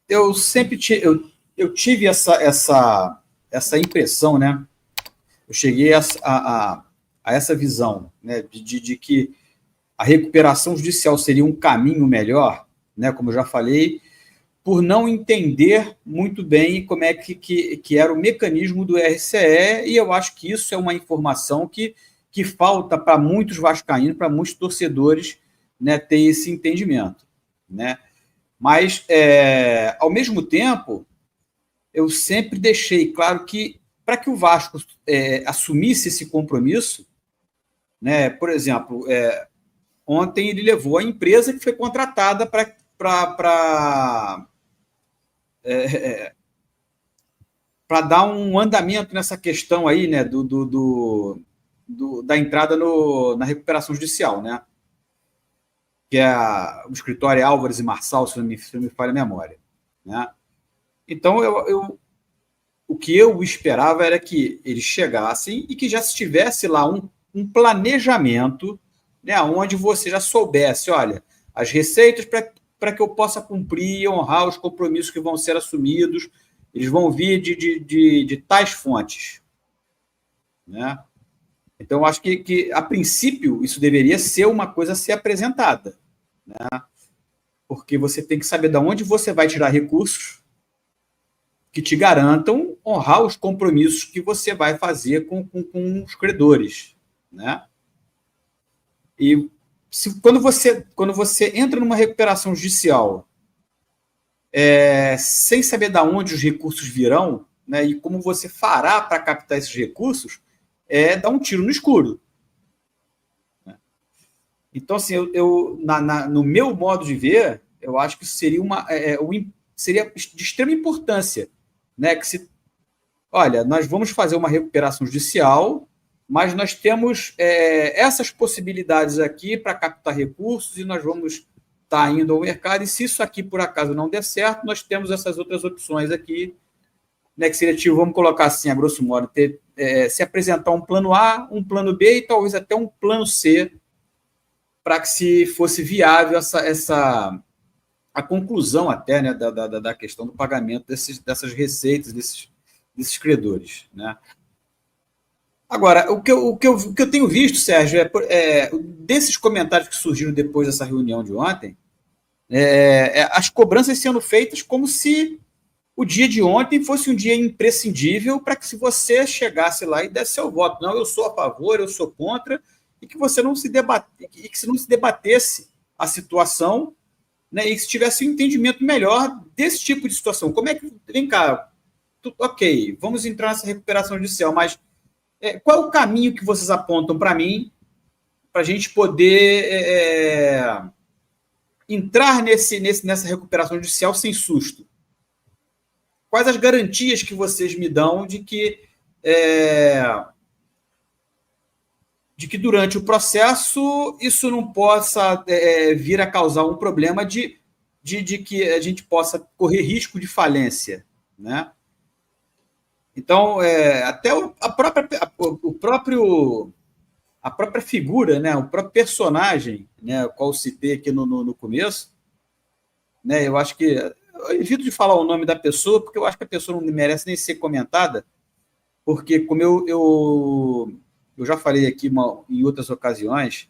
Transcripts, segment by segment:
eu sempre eu tive essa impressão, né? Eu cheguei a essa visão, né? De que a recuperação judicial seria um caminho melhor, né? Como eu já falei, por não entender muito bem como é que era o mecanismo do RCE, e eu acho que isso é uma informação que falta para muitos vascaínos, para muitos torcedores, né, ter esse entendimento, né? Mas, ao mesmo tempo, eu sempre deixei claro que, para que o Vasco assumisse esse compromisso, né, por exemplo, ontem ele levou a empresa que foi contratada para dar um andamento nessa questão aí, né, da entrada na recuperação judicial, né? Que é o escritório Álvares e Marçal, se não me falha a memória, né? Então, o que eu esperava era que eles chegassem e que já estivesse lá um planejamento, né, onde você já soubesse, olha, as receitas para que eu possa cumprir e honrar os compromissos que vão ser assumidos, eles vão vir de tais fontes, né? Então, eu acho que, a princípio, isso deveria ser uma coisa a ser apresentada, né? Porque você tem que saber de onde você vai tirar recursos que te garantam honrar os compromissos que você vai fazer com os credores, né? E quando você entra numa recuperação judicial sem saber de onde os recursos virão, né, e como você fará para captar esses recursos, dar um tiro no escuro. Então, assim, no meu modo de ver, eu acho que isso seria seria de extrema importância, né? Olha, nós vamos fazer uma recuperação judicial, mas nós temos essas possibilidades aqui para captar recursos e nós vamos estar indo ao mercado, e se isso aqui por acaso não der certo, nós temos essas outras opções aqui, né, que seria tipo, vamos colocar assim, a grosso modo, se apresentar um plano A, um plano B e talvez até um plano C, para que se fosse viável a conclusão até, né, da questão do pagamento dessas receitas, desses credores, né? Agora, o que eu tenho visto, Sérgio, desses comentários que surgiram depois dessa reunião de ontem, as cobranças sendo feitas como se o dia de ontem fosse um dia imprescindível para que se você chegasse lá e desse seu voto. Não, eu sou a favor, eu sou contra, e que você não se debatesse a situação, né, e que se tivesse um entendimento melhor desse tipo de situação. Como é que... Vem cá, ok, vamos entrar nessa recuperação judicial, mas qual é o caminho que vocês apontam para mim para a gente poder entrar nessa recuperação judicial sem susto? Quais as garantias que vocês me dão de que durante o processo isso não possa vir a causar um problema de que a gente possa correr risco de falência, né? Então, até a própria figura, né, o próprio personagem, né, qual eu citei aqui no começo, né, eu acho que... Eu evito de falar o nome da pessoa, porque eu acho que a pessoa não merece nem ser comentada, porque, como eu já falei aqui em outras ocasiões,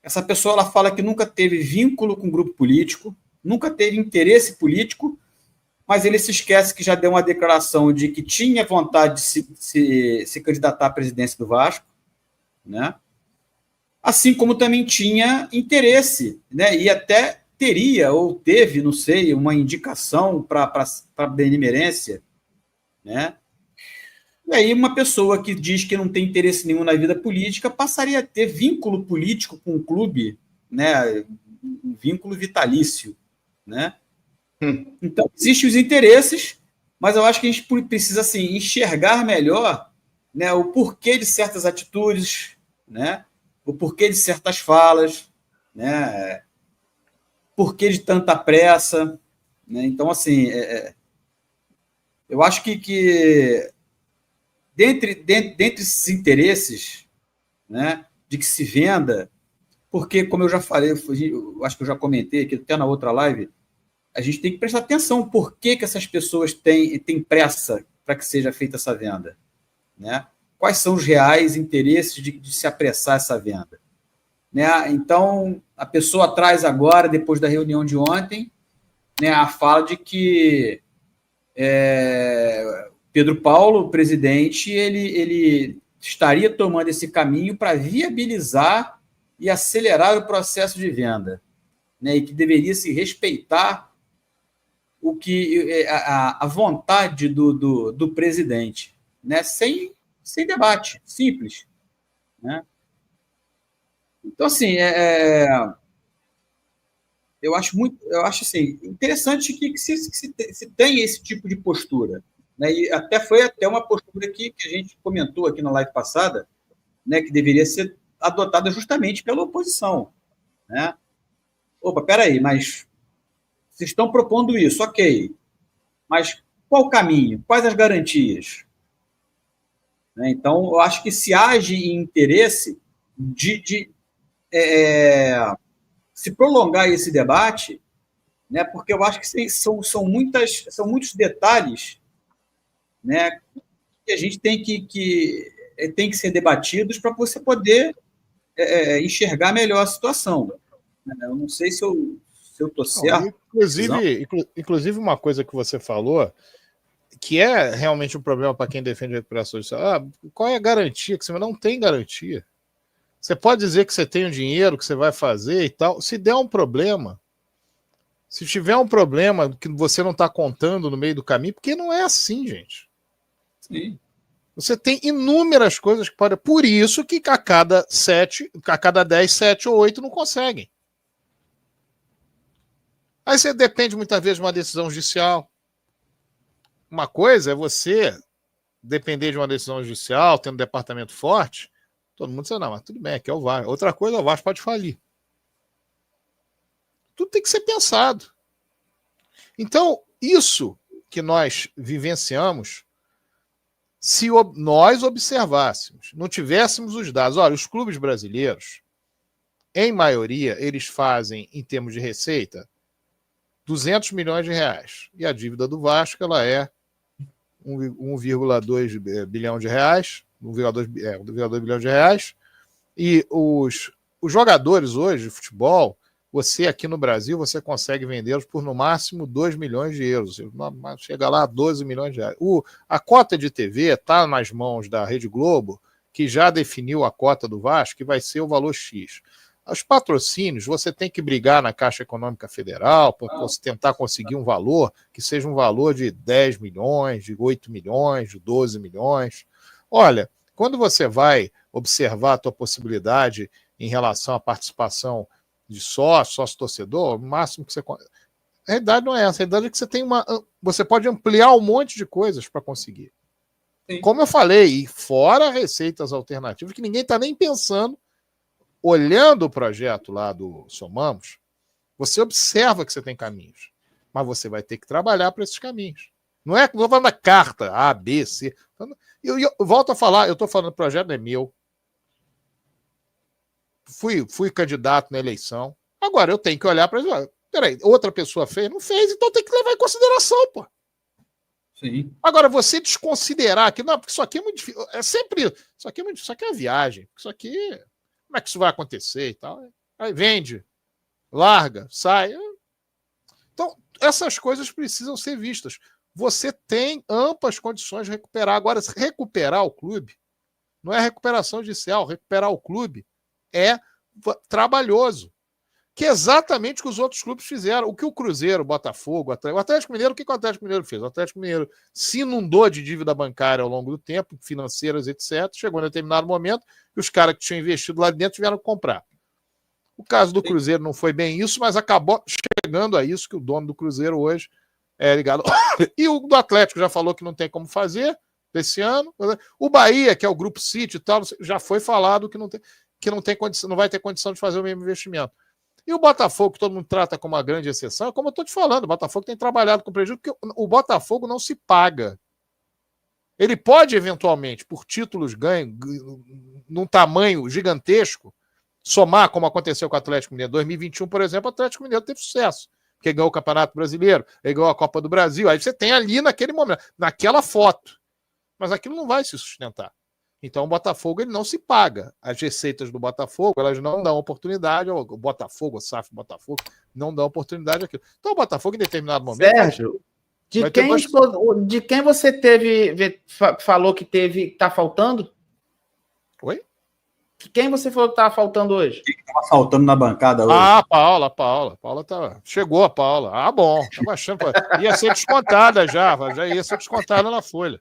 essa pessoa ela fala que nunca teve vínculo com grupo político, nunca teve interesse político, mas ele se esquece que já deu uma declaração de que tinha vontade de se candidatar à presidência do Vasco, né? Assim como também tinha interesse, né? E até teria ou teve, não sei, uma indicação para benemerência, né? E aí uma pessoa que diz que não tem interesse nenhum na vida política passaria a ter vínculo político com o clube, né? Um vínculo vitalício, né? Então, existem os interesses, mas eu acho que a gente precisa assim, enxergar melhor, né, o porquê de certas atitudes, né, o porquê de certas falas, né, porquê de tanta pressa, né? Então, assim, eu acho que dentre esses interesses, né, de que se venda, porque, como eu já falei, eu acho que eu já comentei aqui até na outra live, a gente tem que prestar atenção por que essas pessoas têm pressa para que seja feita essa venda, né? Quais são os reais interesses de se apressar essa venda, né? Então, a pessoa traz agora, depois da reunião de ontem, né, a fala de que Pedro Paulo, o presidente, ele estaria tomando esse caminho para viabilizar e acelerar o processo de venda, né, e que deveria se respeitar o que a vontade do presidente, né, sem debate, simples, né? Então, assim, eu acho assim, interessante que se tenha esse tipo de postura, né? E foi até uma postura que a gente comentou aqui na live passada, né, que deveria ser adotada justamente pela oposição, né? Opa, peraí, mas vocês estão propondo isso, ok, mas qual o caminho? Quais as garantias? Né? Então, eu acho que se age em interesse de se prolongar esse debate, né? Porque eu acho que são muitos detalhes, né, que a gente tem que ser debatidos para você poder enxergar melhor a situação. Eu não sei se eu estou certo. Inclusive, uma coisa que você falou, que é realmente um problema para quem defende a recuperação judicial. Qual é a garantia? Que você não tem garantia. Você pode dizer que você tem o dinheiro, que você vai fazer e tal. Se der um problema, se tiver um problema que você não está contando no meio do caminho, porque não é assim, gente. Sim. Você tem inúmeras coisas que podem... Por isso que a cada 10, 7 ou 8 não conseguem. Aí você depende muitas vezes de uma decisão judicial. Uma coisa é você depender de uma decisão judicial, tendo um departamento forte, todo mundo diz, não, mas tudo bem, aqui é o VAR. Outra coisa, o VAR pode falir. Tudo tem que ser pensado. Então, isso que nós vivenciamos, se nós observássemos, não tivéssemos os dados, olha, os clubes brasileiros, em maioria, eles fazem, em termos de receita, 200 milhões de reais. E a dívida do Vasco, ela é 1,2 bilhão de reais, 1,2 bilhão de reais, e os jogadores hoje de futebol, você aqui no Brasil, você consegue vendê-los por no máximo 2 milhões de euros, chega lá a 12 milhões de reais. A cota de TV está nas mãos da Rede Globo, que já definiu a cota do Vasco, que vai ser o valor X. Os patrocínios, você tem que brigar na Caixa Econômica Federal para você tentar conseguir um valor que seja um valor de 10 milhões, de 8 milhões, de 12 milhões. Olha, quando você vai observar a tua possibilidade em relação à participação de sócio-torcedor, o máximo que você... A realidade não é essa. A realidade é que você pode ampliar um monte de coisas para conseguir. Sim. Como eu falei, e fora receitas alternativas, que ninguém está nem pensando. Olhando o projeto lá do Somamos, você observa que você tem caminhos, mas você vai ter que trabalhar para esses caminhos. Não é que eu vou falando da carta A, B, C. Eu volto a falar, eu estou falando do projeto, não é meu. Fui candidato na eleição. Agora eu tenho que olhar para ele. Peraí, outra pessoa fez? Não fez, então tem que levar em consideração, pô. Sim. Agora, você desconsiderar que, não, porque isso aqui é muito difícil. Isso aqui é viagem. Isso aqui. Como é que isso vai acontecer e tal? Aí vende, larga, sai. Então, essas coisas precisam ser vistas. Você tem amplas condições de recuperar. Agora, recuperar o clube não é recuperação judicial. Recuperar o clube é trabalhoso. Que é exatamente o que os outros clubes fizeram. O que o Cruzeiro, o Botafogo, o Atlético Mineiro, o que o Atlético Mineiro fez? O Atlético Mineiro se inundou de dívida bancária ao longo do tempo, financeiras, etc. Chegou em determinado momento que os caras que tinham investido lá dentro tiveram que comprar. O caso do Cruzeiro não foi bem isso, mas acabou chegando a isso, que o dono do Cruzeiro hoje é ligado. E o do Atlético já falou que não tem como fazer desse ano. O Bahia, que é o Grupo City e tal, já foi falado que não tem condição, não vai ter condição de fazer o mesmo investimento. E o Botafogo, que todo mundo trata como uma grande exceção, como eu estou te falando, o Botafogo tem trabalhado com prejuízo, porque o Botafogo não se paga. Ele pode, eventualmente, por títulos ganhos, num tamanho gigantesco, somar, como aconteceu com o Atlético Mineiro. Em 2021, por exemplo, o Atlético Mineiro teve sucesso, que ganhou o Campeonato Brasileiro, ele ganhou a Copa do Brasil. Aí você tem ali naquele momento, naquela foto. Mas aquilo não vai se sustentar. Então o Botafogo ele não se paga. As receitas do Botafogo elas não dão oportunidade. O Botafogo, o SAF Botafogo, não dão oportunidade àquilo. Então o Botafogo, em determinado momento. Sérgio, de quem você falou que está faltando? Oi? Quem você falou que estava faltando hoje? O que estava faltando na bancada hoje? Ah, Paula. Paula tá... Chegou a Paula. Ah, bom. Tava achando que ia ser descontada já ia ser descontada na folha.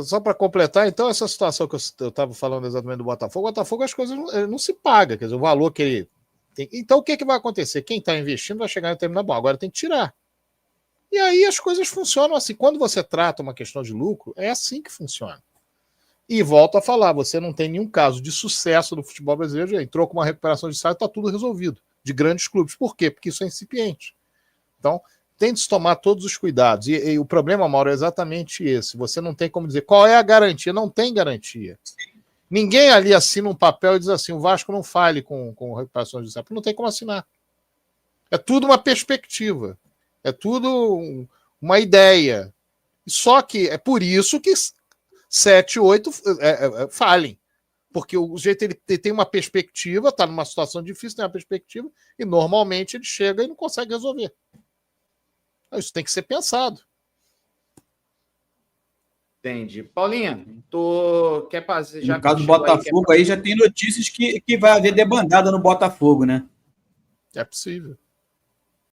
Só para completar, então, essa situação que eu estava falando exatamente do Botafogo, o Botafogo as coisas não se paga, quer dizer, o valor que ele tem. Então, o que vai acontecer? Quem está investindo vai chegar e terminar bom, agora tem que tirar. E aí as coisas funcionam assim. Quando você trata uma questão de lucro, é assim que funciona. E volto a falar, você não tem nenhum caso de sucesso no futebol brasileiro, já entrou com uma recuperação de salário, está tudo resolvido, de grandes clubes. Por quê? Porque isso é incipiente. Então, tem de se tomar todos os cuidados. E o problema, Mauro, é exatamente esse. Você não tem como dizer qual é a garantia. Não tem garantia. Ninguém ali assina um papel e diz assim, o Vasco não fale com recuperação judicial. Não tem como assinar. É tudo uma perspectiva. É tudo uma ideia. Só que é por isso que 7, 8 falem. Porque o jeito ele tem uma perspectiva, está numa situação difícil, tem uma perspectiva, e normalmente ele chega e não consegue resolver. Isso tem que ser pensado. Entendi. Paulinha, tu quer fazer... No caso do Botafogo, aí já tem notícias que vai haver debandada no Botafogo, né? É possível.